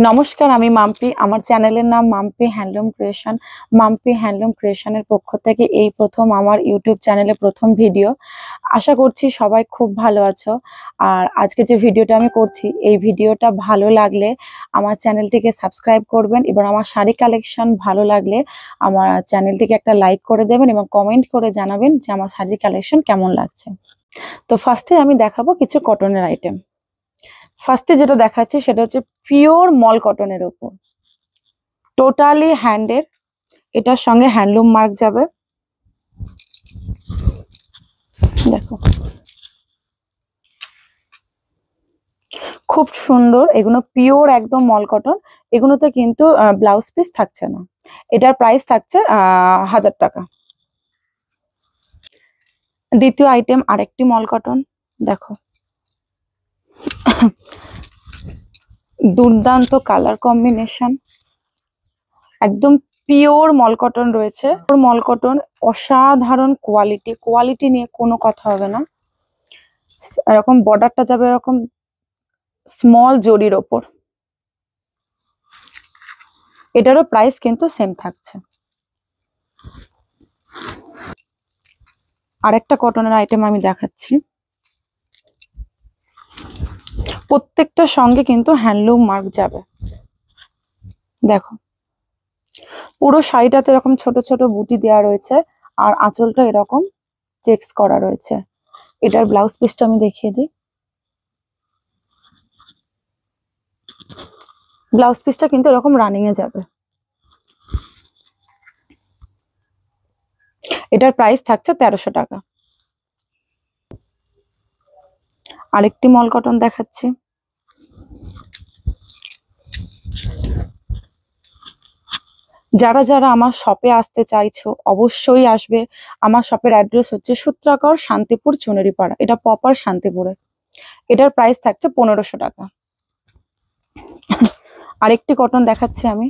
নমস্কার, আমি মাম্পি। আমার চ্যানেলের নাম Mampi handloom creation. Mampi handloom ক্রিয়েশনের পক্ষ থেকে এই প্রথম আমার ইউটিউব চ্যানেলে প্রথম ভিডিও। আশা করছি সবাই খুব ভালো আছো। আর আজকে যে ভিডিওটা আমি করছি, এই ভিডিওটা ভালো লাগলে আমার চ্যানেলটিকে সাবস্ক্রাইব করবেন। এবার আমার শাড়ি কালেকশন ভালো লাগলে আমার চ্যানেলটিকে একটা লাইক করে দেবেন এবং কমেন্ট করে জানাবেন যে আমার শাড়ি কালেকশন কেমন লাগছে। তো ফার্স্টে আমি দেখাবো কিছু কটনের আইটেম। ফার্স্টে যেটা দেখাচ্ছি সেটা হচ্ছে পিওর মল কটনের উপর, টোটালি হ্যান্ডের। এটার সঙ্গে হ্যান্ডলুম মার্ক যাবে। দেখো খুব সুন্দর, এগুলো পিওর একদম মল কটন। এগুলোতে কিন্তু ব্লাউজ পিস থাকছে না। এটার প্রাইস থাকছে 1000 টাকা। দ্বিতীয় আইটেম আরেকটি মল কটন। দেখো দুর্দান্ত কালার কম্বিনেশন, একদম পিওর মল কটন রয়েছে। মল কটন অসাধারণ কোয়ালিটি, কোয়ালিটি নিয়ে কোনো কথা হবে না। এরকম বর্ডারটা যাবে এরকম স্মল জরির ওপর। এটারও প্রাইস কিন্তু সেম থাকছে। আরেকটা কটনের আইটেম আমি দেখাচ্ছি। প্রত্যেকটা সঙ্গে কিন্তু হ্যান্ডলুম মার্ক যাবে। দেখো পুরো শাড়িটাতে এরকম ছোট ছোট বুটি দেওয়া রয়েছে, আর আঁচলটা এরকম চেকস করা রয়েছে। এটার ব্লাউজ পিসটা আমি দেখিয়ে দিই। ব্লাউজ পিসটা কিন্তু এরকম রানিং এ যাবে। এটার প্রাইস থাকছে 1300 টাকা। আরেকটি মল কটন দেখাচ্ছি। যারা যারা আমার শপে আসতে চাইছো অবশ্যই আসবে। আমার শপের অ্যাড্রেস হচ্ছে সূত্রাকর, শান্তিপুর, চুনেরিপাড়া। এটা প্রপার শান্তিপুরে। এটার প্রাইস থাকছে 1500 টাকা। আরেকটি কটন দেখাচ্ছি আমি।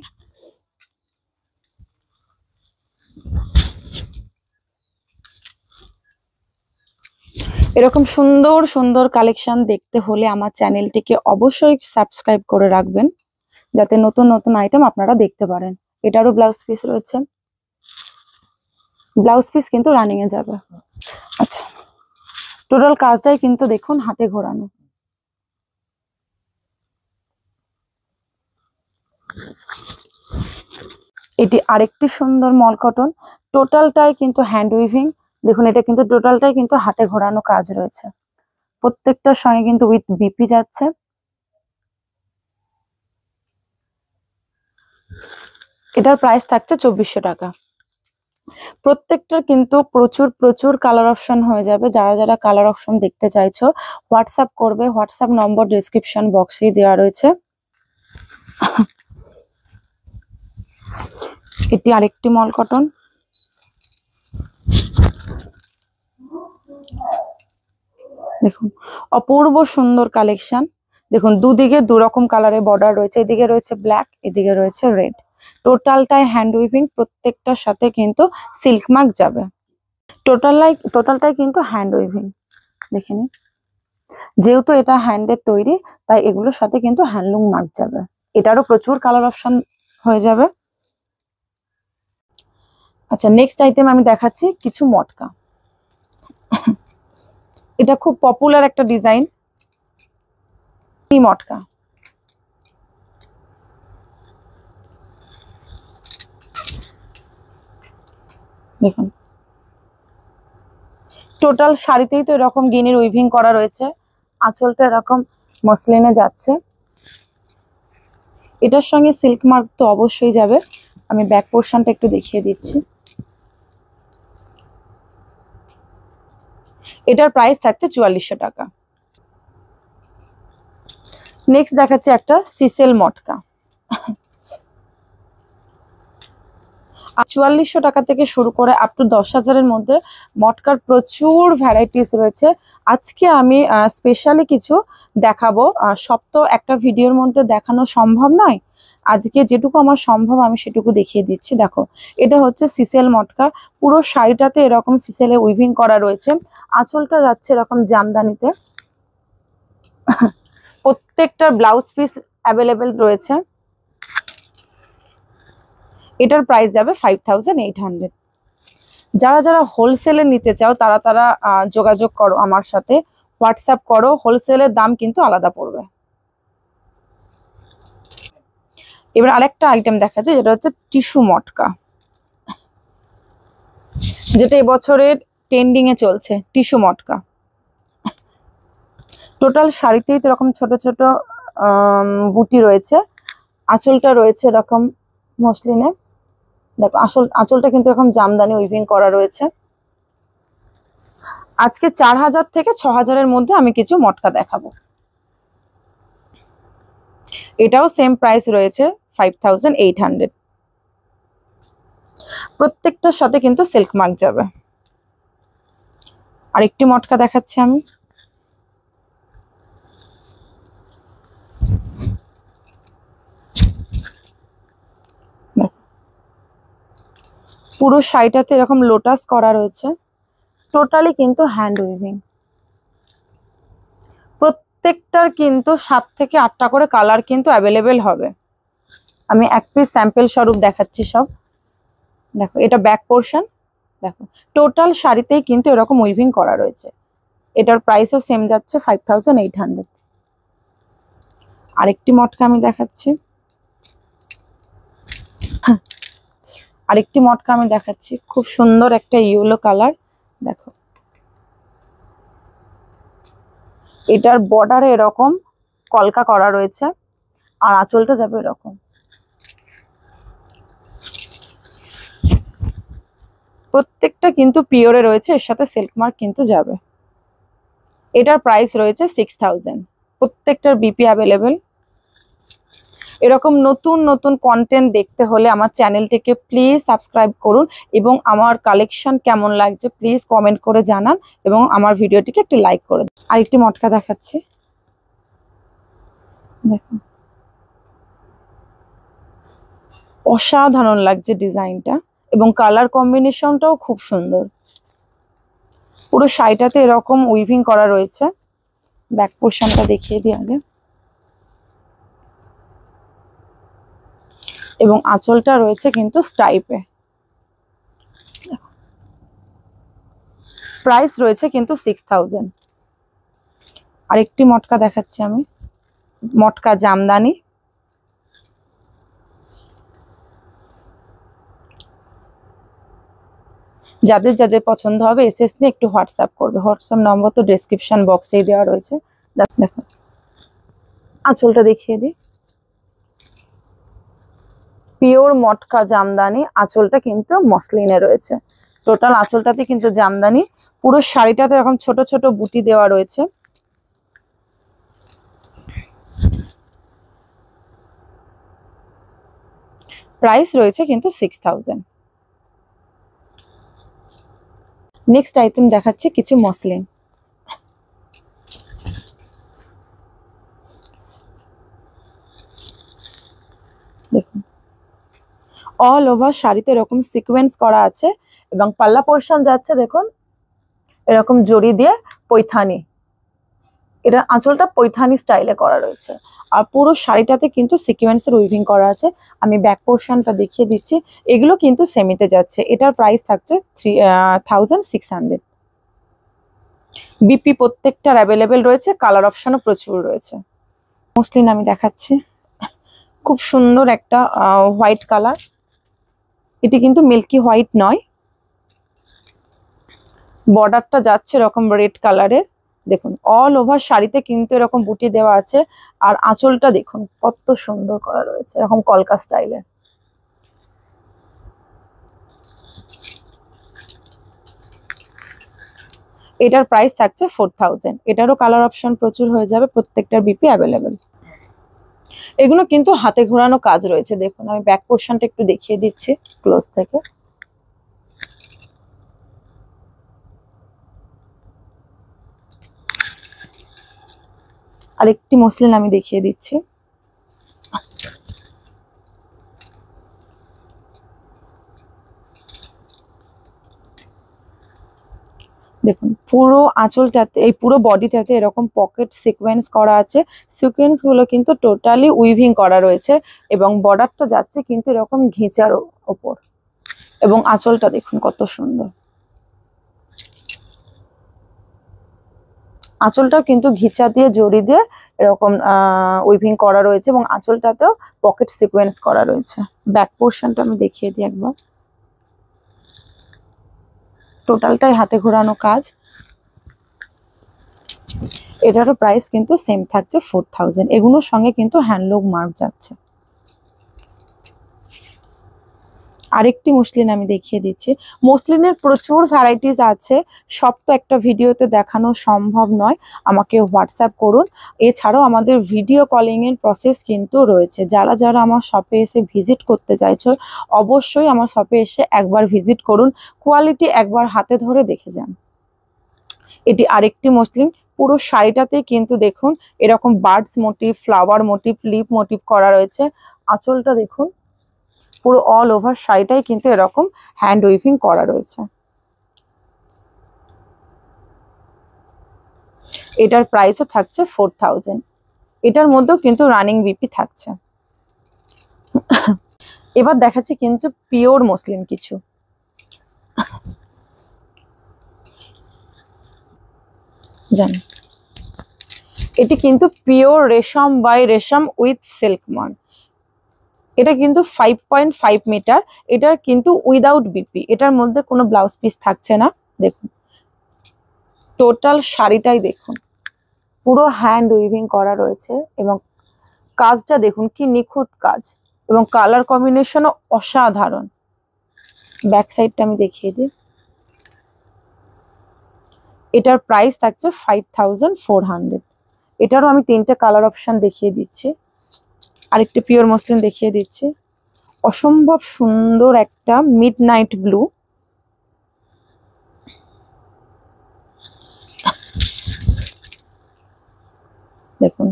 এরকম সুন্দর সুন্দর কালেকশন দেখতে হলে আমার চ্যানেলটিকে অবশ্যই সাবস্ক্রাইব করে রাখবেন, যাতে নতুন নতুন আইটেম আপনারা দেখতে পারেন। এটারও ব্লাউজ পিস রয়েছে। ব্লাউজ পিস কিন্তু রানিং এ যাবে। আচ্ছা, টোটাল কাজটাই কিন্তু দেখুন হাতে ঘোরানো। এটি আরেকটি সুন্দর মল কটন। টোটালটাই কিন্তু হ্যান্ড উইভিং। দেখুন এটা কিন্তু টোটালটাই কিন্তু হাতে ঘোরানো কাজ রয়েছে। প্রত্যেকটার সঙ্গে কিন্তু উইথ বিপি যাচ্ছে। এটার প্রাইস থাকছে 2400 টাকা। প্রত্যেকটার কিন্তু প্রচুর প্রচুর কালার অপশন হয়ে যাবে। যারা যারা কালার অপশন দেখতে চাইছো হোয়াটসঅ্যাপ করবে। হোয়াটসঅ্যাপ নম্বর ডেসক্রিপশন বক্সেই দেওয়া রয়েছে। এটি আরেকটি মল কটন। দেখুন অপূর্ব সুন্দর কালেকশন। দেখুন দুদিকে দুরকম কালারের বর্ডার রয়েছে। এদিকে রয়েছে ব্ল্যাক, এদিকে রয়েছে রেড। টোটালটাই হ্যান্ড উইভিং। প্রত্যেকটার সাথে কিন্তু সিল্ক মার্ক যাবে। টোটালটাই কিন্তু হ্যান্ড উইভিং। দেখে নিন, যেহেতু এটা হ্যান্ডের তৈরি তাই এগুলোর সাথে কিন্তু হ্যান্ডলুম মার্ক যাবে। এটারও প্রচুর কালার অপশন হয়ে যাবে। আচ্ছা, নেক্সট আইটেম আমি দেখাচ্ছি কিছু মটকা। এটা খুব পপুলার একটা ডিজাইন, মটকা। দেখুন টোটাল শাড়িতেই তো এরকম গিনির উইভিং করা রয়েছে। আঁচলটা এরকম মসলিনে যাচ্ছে। এটার সঙ্গে সিল্ক মার্ক তো অবশ্যই যাবে। আমি ব্যাক পোর্শনটা একটু দেখিয়ে দিচ্ছি। এটার প্রাইস থাকছে 4400 টাকা। নেক্সট দেখাচ্ছি একটা সিসেল মটকা। 4400 টাকা থেকে শুরু করে আপ টু 10,000-এর মধ্যে মটকার প্রচুর ভ্যারাইটিস রয়েছে। আজকে আমি স্পেশালি কিছু দেখাবো। সব তো একটা ভিডিওর মধ্যে দেখানো সম্ভব নয়। আজকে যেটুকু আমার সম্ভব আমি সেটুকু দেখিয়ে দিচ্ছি। দেখো এটা হচ্ছে সিসেল মটকা। পুরো শাড়িটাতে এরকম সিসেলে উইভিং করা রয়েছে। আঁচলটা যাচ্ছে এরকম জামদানিতে। প্রত্যেকটা ব্লাউজ পিস অ্যাভেলেবেল রয়েছে। এটার প্রাইস যাবে 5800। যারা যারা হোলসেলে নিতে চাও তারা তারা যোগাযোগ করো আমার সাথে, হোয়াটসঅ্যাপ করো, হোলসেলের দাম কিন্তু আলাদা পড়বে। এবার আরেকটা আইটেম দেখাচ্ছে, যেটা হচ্ছে টিস্যু মটকা, যেটা এবছরের ট্রেন্ডিং এ চলছে, টিস্যু মটকা। টোটাল শাড়িতেই তো এরকম ছোট ছোট বুটি রয়েছে, আঁচলটা রয়েছে এরকম মসলিনে। দেখো আঁচলটা কিন্তু এরকম জামদানি উইভিং করা রয়েছে। আজকে 4000 থেকে 6000-এর মধ্যে আমি কিছু মটকা দেখাবো। এটাও সেম প্রাইস রয়েছে 5800। প্রত্যেকটার সাথে কিন্তু সিল্ক মার্ক যাবে। আরেকটি মটকা দেখাচ্ছি আমি। পুরো শাড়িটাতে এরকম লোটাস করা রয়েছে, টোটালি কিন্তু হ্যান্ড উইভিং। প্রত্যেকটার কিন্তু 7 থেকে 8টা করে কালার কিন্তু অ্যাভেলেবেল হবে। আমি এক পিস স্যাম্পল স্বরূপ দেখাচ্ছি সব। দেখো এটা ব্যাক পোর্শন, দেখো টোটাল শাড়িতেই কিন্তু এরকম উইভিং করা রয়েছে। এটার প্রাইসও সেম যাচ্ছে 5800। আরেকটি মটকা আমি দেখাচ্ছি। খুব সুন্দর একটা ইয়েলো কালার। দেখো এটার বর্ডারে এরকম কলকা করা রয়েছে, আর আঁচলটা যাবে এরকম। প্রত্যেকটা কিন্তু পিওরে রয়েছে, এর সাথে সিল্ক মার্ক কিন্তু যাবে। এটার প্রাইস রয়েছে 6000। প্রত্যেকটার বিপি অ্যাভেলেবেল। এরকম নতুন নতুন কন্টেন্ট দেখতে হলে আমার চ্যানেলটিকে প্লিজ সাবস্ক্রাইব করুন, এবং আমার কালেকশন কেমন লাগছে প্লিজ কমেন্ট করে জানান, এবং আমার ভিডিওটিকে একটি লাইক করে দিন। আরেকটি মটকা দেখাচ্ছি, দেখুন অসাধারণ লাগছে ডিজাইনটা, এবং কালার কম্বিনেশনটাও খুব সুন্দর। পুরো শাড়িটাতে এরকম উইভিং করা রয়েছে। ব্যাক পোর্শনটা দেখিয়ে দিই আগে। এবং আঁচলটা রয়েছে কিন্তু স্টাইপে। প্রাইস রয়েছে কিন্তু 6000। আরেকটি মটকা দেখাচ্ছি আমি, মটকা জামদানি। যাদের যাদের পছন্দ হবে এসএস নিয়ে একটু হোয়াটসঅ্যাপ করবে। হোয়াটসঅ্যাপ নম্বর তো ডেসক্রিপশন বক্সেই দেওয়া রয়েছে। দেখো আঁচলটা দেখিয়ে দিই, পিওর মটকা জামদানি। আঁচলটা কিন্তু মসলিনে রয়েছে, টোটাল আঁচলটাতে কিন্তু জামদানি। পুরো শাড়িটাতে এরকম ছোট ছোট বুটি দেওয়া রয়েছে। প্রাইস রয়েছে কিন্তু 6000। নেক্সট আইটেম দেখাচ্ছি কিছু মসলিন। দেখুন অল ওভার শাড়িতে এরকম সিকোয়েন্স করা আছে, এবং পাল্লা পোর্শন যাচ্ছে দেখুন এরকম জড়ি দিয়ে পৈথানি। এটা আঁচলটা পৈথানি স্টাইলে করা রয়েছে, আর পুরো শাড়িটাতে কিন্তু সিকোয়েন্সের উইভিং করা আছে। আমি ব্যাক পোর্শনটা দেখিয়ে দিচ্ছি। এগুলো কিন্তু সেমিতে যাচ্ছে। এটার প্রাইস থাকছে 3600। বিপি প্রত্যেকটার অ্যাভেলেবেল রয়েছে, কালার অপশনও প্রচুর রয়েছে। মসলিন আমি দেখাচ্ছি, খুব সুন্দর একটা হোয়াইট কালার। এটি কিন্তু মিল্কি হোয়াইট নয়, বর্ডারটা যাচ্ছে এরকম রেড কালারের। দেখুন অল ওভার শাড়িতে কিন্তু এরকম বুটি দেওয়া আছে, আর আঁচলটা দেখুন কত সুন্দর করা রয়েছে এরকম কলকা স্টাইলে। এটার প্রাইস থাকছে 4000। এটারও কালার অপশন প্রচুর হয়ে যাবে, প্রত্যেকটার বিপি অ্যাভেলেবেল। এগুলো কিন্তু হাতে ঘোরানো কাজ রয়েছে। দেখুন আমি ব্যাক পোর্শনটা একটু দেখিয়ে দিচ্ছি ক্লোজ থেকে। আরেকটি মসলিন আমি দেখিয়ে দিচ্ছি। দেখুন পুরো আঁচলটাতে, এই পুরো বডিটাতে এরকম পকেট সিকোয়েন্স করা আছে। সিকোয়েন্স গুলো কিন্তু টোটালি উইভিং করা রয়েছে এবং বর্ডারটা যাচ্ছে কিন্তু এরকম ঘেঁচার ওপর। এবং আঁচলটা দেখুন কত সুন্দর, আঁচলটাও কিন্তু ঘিচা দিয়ে জড়ি দিয়ে এরকম উইভিং করা রয়েছে এবং আঁচলটাতেও পকেট সিকোয়েন্স করা রয়েছে। ব্যাক পোর্শনটা আমি দেখিয়ে দিই একবার। টোটালটাই হাতে ঘোরানো কাজ। এটারও প্রাইস কিন্তু সেম থাকছে 4000। এগুলোর সঙ্গে কিন্তু হ্যান্ডলুম মার্ক যাচ্ছে। আরেকটি মসলিন আমি দেখিয়ে দিচ্ছি। মসলিনের প্রচুর ভ্যারাইটিস আছে, সব তো একটা ভিডিওতে দেখানো সম্ভব নয়। আমাকে হোয়াটসঅ্যাপ করুন। এছাড়াও আমাদের ভিডিও কলিং এর প্রসেস কিন্তু রয়েছে। যারা যারা আমার শপে এসে ভিজিট করতে চাইছো অবশ্যই আমার শপে এসে একবার ভিজিট করুন, কোয়ালিটি একবার হাতে ধরে দেখে যান। এটি আরেকটি মসলিন, পুরো শাড়িটাতে কিন্তু দেখুন এরকম birds motif, flower motif, leaf motif করা রয়েছে। আঁচলটা দেখুন, পুরো অল ওভার শাড়িটাই কিন্তু এরকম হ্যান্ড উইভিং করা রয়েছে। এটার প্রাইসও থাকছে 4000। এটার মধ্যেও কিন্তু রানিং বিপি থাকছে। এবার দেখাচ্ছি কিন্তু পিওর মসলিন কিছু। জান, এটি কিন্তু পিওর রেশম বাই রেশম উইথ সিল্ক মার্ক। এটা কিন্তু 5.5 মিটার। এটার কিন্তু উইদাউট বিপি, এটার মধ্যে কোনো ব্লাউজ পিস থাকছে না। দেখুন টোটাল শাড়িটাই দেখুন পুরো হ্যান্ড উইভিং করা রয়েছে এবং কাজটা দেখুন কি নিখুঁত কাজ এবং কালার কম্বিনেশনও অসাধারণ। ব্যাক সাইডটা আমি দেখিয়ে দিই। এটার প্রাইস থাকছে 5400। এটারও আমি 3টে কালার অপশন দেখিয়ে দিচ্ছি। আরেকটি পিওর মসলিন দেখিয়ে দিচ্ছি, অসম্ভব সুন্দর একটা মিড নাইট ব্লু। দেখুন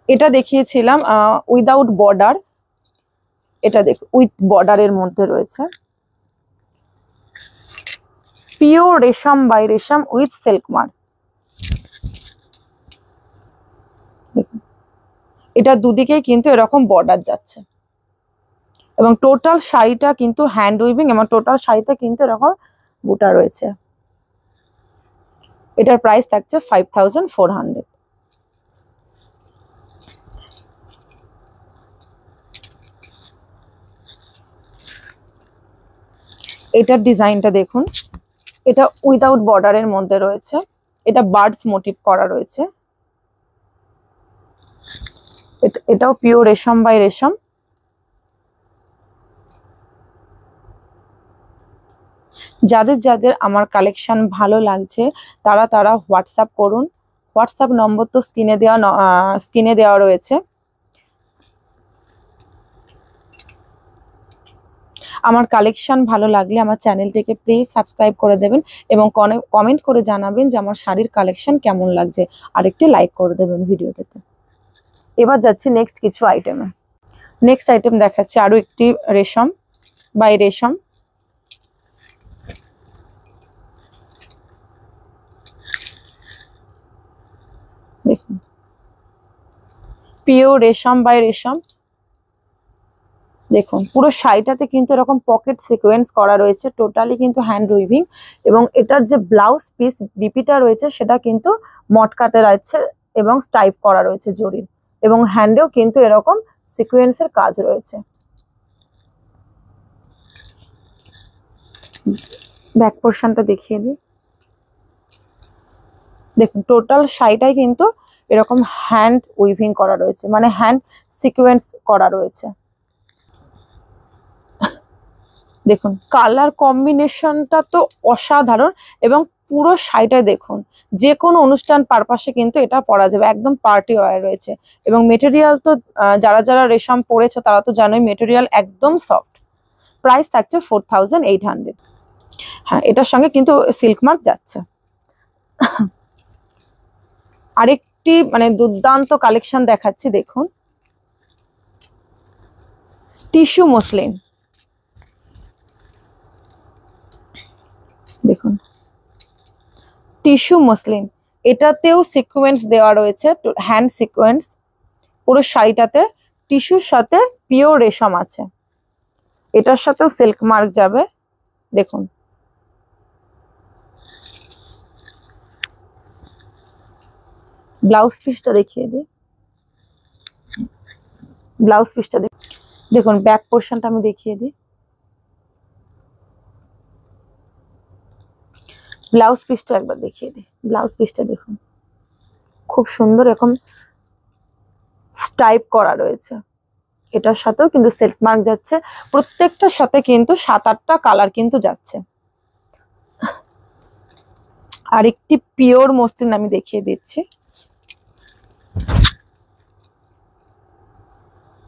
এটা দেখিয়েছিলাম উইদাউট বর্ডার, এটা দেখুন উইথ বর্ডারের মধ্যে রয়েছে। পিওর রেশম বাই রেশম উইথ সিল্ক মার্ক। দেখুন এটা দুদিকেই কিন্তু এরকম বর্ডার যাচ্ছে এবং টোটাল শাড়িটা কিন্তু হ্যান্ড উইভিং এবং টোটাল শাড়িতে কিন্তু এরকম বুটা রয়েছে। এটার প্রাইস থাকছে 5400। এটার ডিজাইনটা দেখুন, এটা উইদাউট বর্ডারের মধ্যে রয়েছে। এটা বার্ডস মোটিভ করা রয়েছে। এটাও পিওর রেশম বাই রেশম। যাদের যাদের আমার কালেকশন ভালো লাগছে তারা তারা হোয়াটসঅ্যাপ করুন। হোয়াটসঅ্যাপ নম্বর তো স্ক্রিনে দেওয়া রয়েছে। আমার কালেকশন ভালো লাগলে আমার চ্যানেলটিকে প্লিজ সাবস্ক্রাইব করে দেবেন এবং কমেন্ট করে জানাবেন যে আমার শাড়ির কালেকশন কেমন লাগছে, আর একটি লাইক করে দেবেন ভিডিওটাতে। এবার যাচ্ছি নেক্সট কিছু আইটেমে। নেক্সট আইটেম দেখাচ্ছি আরো একটি রেশম বাই রেশম। দেখুন পিওর রেশম বাই রেশম। দেখুন পুরো শাড়িটাতে কিন্তু এরকম পকেট সিকোয়েন্স করা রয়েছে, টোটালি কিন্তু হ্যান্ড উইভিং এবং এটার যে ব্লাউজ পিস বিপিটা রয়েছে সেটা কিন্তু মটকাতে রয়েছে এবং স্টাইপ করা রয়েছে জরির এবং হ্যান্ডেও কিন্তু এরকম সিকোয়েন্সের কাজ রয়েছে। ব্যাক পোর্শনটা দেখিয়ে দিই। দেখুন টোটাল শাড়িটাই কিন্তু এরকম হ্যান্ড উইভিং করা রয়েছে, মানে হ্যান্ড সিকোয়েন্স করা রয়েছে। দেখুন কালার কম্বিনেশনটা তো অসাধারণ এবং পুরো শাড়িটা দেখুন যে কোনো অনুষ্ঠান পারপাসে কিন্তু এটা পরা যাবে, একদম পার্টি ওয়্যার রয়েছে এবং মেটেরিয়াল তো যারা যারা রেশম পরেছে তারা তো জানোই মেটেরিয়াল একদম সফট। প্রাইস থাকছে 4800। হ্যাঁ এটার সঙ্গে কিন্তু সিল্ক মার্ক যাচ্ছে। আরেকটি মানে দুর্দান্ত কালেকশন দেখাচ্ছি, দেখুন টিস্যু মসলিন। দেখুন টিস্যু মসলিন, এটাতেও সিকোয়েন্স দেওয়া রয়েছে, হ্যান্ড সিকোয়েন্স। পুরো শাড়িটাতে টিস্যুর সাথে পিওর রেশম আছে। এটার সাথেও সিল্ক মার্ক যাবে, দেখুন। ব্লাউজ পিসটা দেখিয়ে দিই। ব্লাউজ পিসটা দেখুন, ব্যাক পোর্শনটা আমি দেখিয়ে দিই। ব্লাউজ পিসটা একবার দেখিয়ে দিই। ব্লাউজ পিসটা দেখুন, খুব সুন্দর এরকম স্টাইপ করা রয়েছে। এটার সাথেও কিন্তু সিল্ক মার্ক যাচ্ছে, প্রত্যেকটার সাথে কিন্তু 7-8টা কালার কিন্তু যাচ্ছে। আরেকটি পিওর মসলিন আমি দেখিয়ে দিচ্ছি,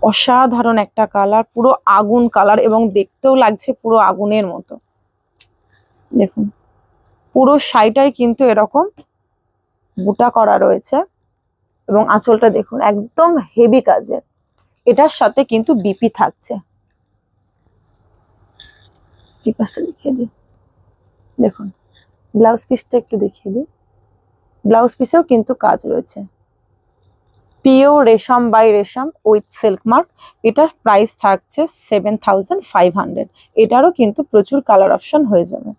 অসাধারণ একটা কালার, পুরো আগুন কালার, এবং দেখতেও লাগছে পুরো আগুনের মতো। দেখুন, পুরো শাড়িটাই কিন্তু এরকম বুটা করা রয়েছে, এবং আঁচলটা দেখুন একদম হেভি কাজের। এটার সাথে কিন্তু বিপি থাকছে। পিসটা দেখিয়ে দিই, দেখুন। ব্লাউজ পিসটা একটু দেখিয়ে দিই। ব্লাউজ পিসেও কিন্তু কাজ রয়েছে, পিওর রেশম বাই রেশম উইথ সিল্ক মার্ক। এটার প্রাইস থাকছে 7500। এটারও কিন্তু প্রচুর কালার অপশন হয়ে যাবে।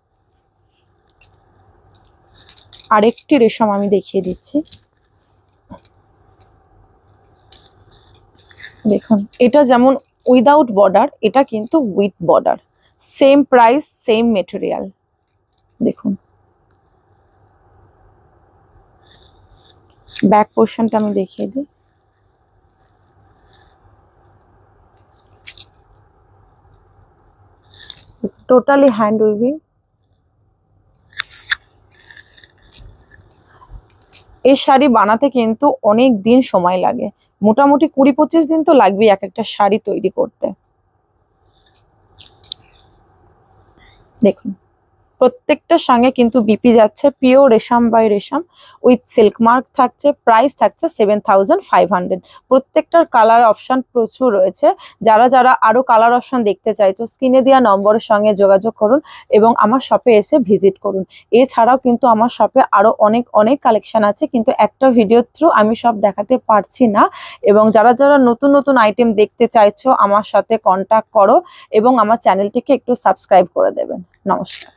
আরেকটি রেশম আমি দেখিয়ে দিচ্ছি, দেখুন। এটা যেমন উইদাউট বর্ডার, এটা কিন্তু with border, same price same material. দেখুন, ব্যাক পোর্শনটা আমি দেখিয়ে দিই। Totally hand weaving. এই শাড়ি বানাতে কিন্তু অনেক দিন সময় লাগে, মোটামুটি 20-25 দিন তো লাগবেই এক একটা শাড়ি তৈরি করতে। দেখুন, প্রত্যেকটার সঙ্গে কিন্তু বিপি যাচ্ছে, পিওর রেশম বাই রেশম উইথ সিল্ক মার্ক থাকছে। প্রাইস থাকছে 7500। প্রত্যেকটার কালার অপশন প্রচুর রয়েছে। যারা যারা আরো কালার অপশন দেখতে চাইছো, স্ক্রিনে দেওয়া নম্বরের সঙ্গে যোগাযোগ করুন এবং আমার শপে এসে ভিজিট করুন। এছাড়াও কিন্তু আমার শপে আরো অনেক অনেক কালেকশন আছে, কিন্তু একটা ভিডিও থ্রু আমি সব দেখাতে পারছি না। এবং যারা যারা নতুন নতুন আইটেম দেখতে চাইছো, আমার সাথে কন্ট্যাক্ট করো এবং আমার চ্যানেলটিকে একটু সাবস্ক্রাইব করে দেবেন। নমস্কার।